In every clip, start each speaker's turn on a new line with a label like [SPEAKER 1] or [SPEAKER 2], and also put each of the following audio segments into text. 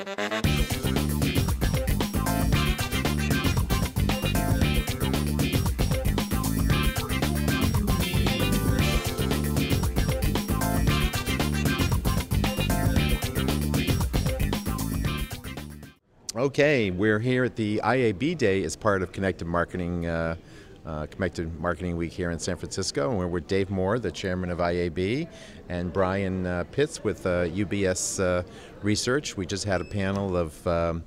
[SPEAKER 1] Okay, we're here at the IAB Day as part of Connected Marketing Week here in San Francisco, and we're with Dave Moore, the chairman of IAB, and Brian Pitz with UBS Research. We just had a panel of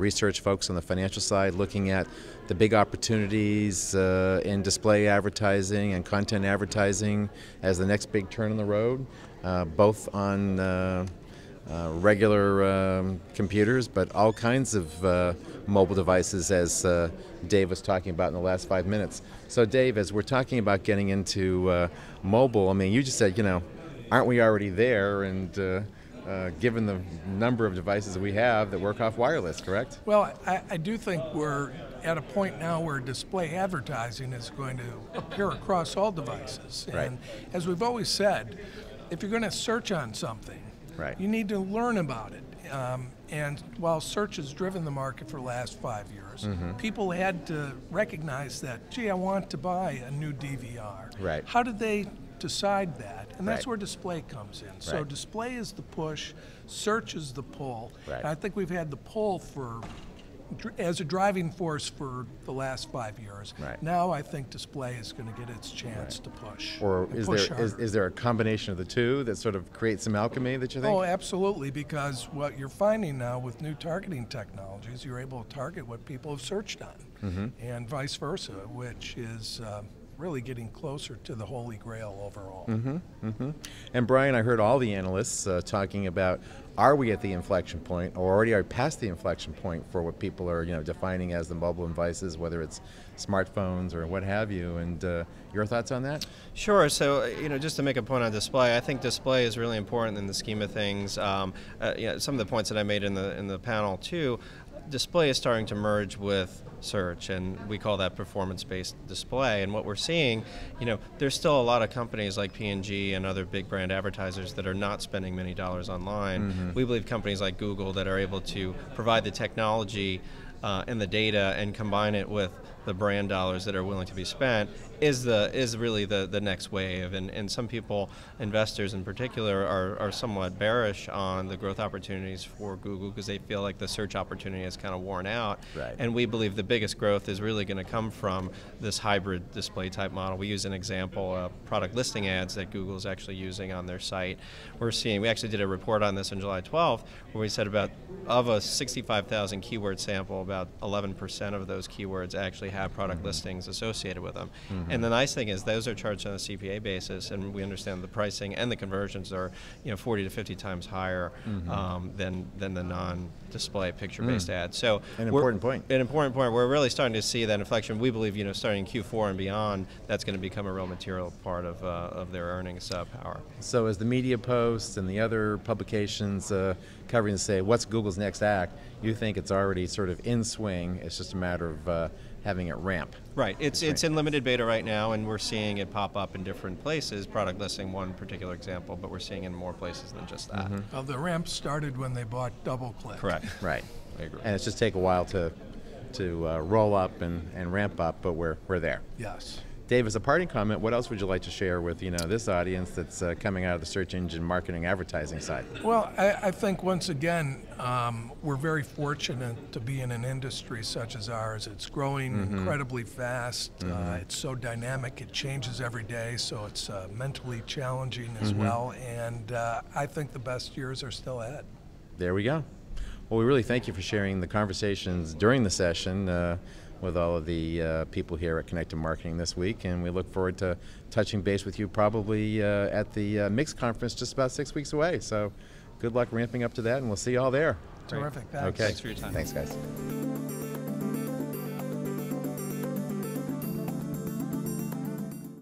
[SPEAKER 1] research folks on the financial side looking at the big opportunities in display advertising and content advertising as the next big turn in the road, both on regular computers, but all kinds of mobile devices, as Dave was talking about in the last 5 minutes. So Dave, as we're talking about getting into mobile, I mean, you just said, you know, aren't we already there? And given the number of devices we have that work off wireless, correct?
[SPEAKER 2] Well, I do think we're at a point now where display advertising is going to appear across all devices.
[SPEAKER 1] Right.
[SPEAKER 2] And as we've always said, if you're going to search on something,
[SPEAKER 1] right,
[SPEAKER 2] you need to learn about it. And while search has driven the market for the last 5 years, people had to recognize that, gee, I want to buy a new DVR.
[SPEAKER 1] Right.
[SPEAKER 2] How did they decide that? And that's
[SPEAKER 1] Right.
[SPEAKER 2] where display comes in. So
[SPEAKER 1] Right.
[SPEAKER 2] display is the push, search is the pull.
[SPEAKER 1] Right.
[SPEAKER 2] And I think we've had the pull as a driving force for the last 5 years.
[SPEAKER 1] Right.
[SPEAKER 2] Now I think display is going to get its chance to push.
[SPEAKER 1] Or
[SPEAKER 2] and
[SPEAKER 1] is
[SPEAKER 2] push
[SPEAKER 1] there
[SPEAKER 2] harder.
[SPEAKER 1] is there a combination of the two that sort of creates some alchemy that you think?
[SPEAKER 2] Oh, absolutely, because what you're finding now with new targeting technologies, you're able to target what people have searched on, and vice versa, which is really getting closer to the holy grail overall.
[SPEAKER 1] And Brian, I heard all the analysts talking about, are we at the inflection point, or already are past the inflection point for what people are, you know, defining as the mobile devices, whether it's smartphones or what have you? And your thoughts on that?
[SPEAKER 3] Sure. So, you know, just to make a point on display, I think display is really important in the scheme of things. You know, some of the points that I made in the panel too. Display is starting to merge with search, and we call that performance-based display. And what we're seeing, you know, there's still a lot of companies like P&G and other big brand advertisers that are not spending many dollars online. We believe companies like Google that are able to provide the technology and the data and combine it with the brand dollars that are willing to be spent is really the next wave. And some people, investors in particular, are somewhat bearish on the growth opportunities for Google because they feel like the search opportunity is kind of worn out.
[SPEAKER 1] Right.
[SPEAKER 3] And we believe the biggest growth is really going to come from this hybrid display type model. We use an example, product listing ads that Google is actually using on their site. We actually did a report on this on July 12th where we said of a 65,000 keyword sample, about 11% of those keywords actually have product listings associated with them. And the nice thing is those are charged on a CPA basis, and we understand the pricing and the conversions are, you know, 40 to 50 times higher than the non-display picture-based ads. So
[SPEAKER 1] An important point.
[SPEAKER 3] An important point. We're really starting to see that inflection. We believe, you know, starting in Q4 and beyond, that's going to become a real material part of their earnings power.
[SPEAKER 1] So as the media posts and the other publications covering to say, what's Google's next act, you think it's already sort of in swing, it's just a matter of having it ramp.
[SPEAKER 3] Right. It's in limited beta right now, and we're seeing it pop up in different places. Product listing, one particular example, but we're seeing it in more places than just that.
[SPEAKER 2] Well, the ramp started when they bought DoubleClick.
[SPEAKER 3] Correct.
[SPEAKER 1] Right.
[SPEAKER 3] I agree.
[SPEAKER 1] And it's just take a while to roll up and ramp up, but we're there.
[SPEAKER 2] Yes.
[SPEAKER 1] Dave, as a parting comment, what else would you like to share with, you know, this audience that's coming out of the search engine marketing advertising side?
[SPEAKER 2] Well, I think once again, we're very fortunate to be in an industry such as ours. It's growing incredibly fast. It's so dynamic. It changes every day, so it's mentally challenging as well. And I think the best years are still ahead.
[SPEAKER 1] There we go. Well, we really thank you for sharing the conversations during the session with all of the people here at Connected Marketing this week, and we look forward to touching base with you probably at the Mix Conference just about 6 weeks away. So good luck ramping up to that, and we'll see you all there.
[SPEAKER 2] Terrific. Thanks.
[SPEAKER 1] Okay.
[SPEAKER 3] Thanks for your time.
[SPEAKER 1] Thanks, guys.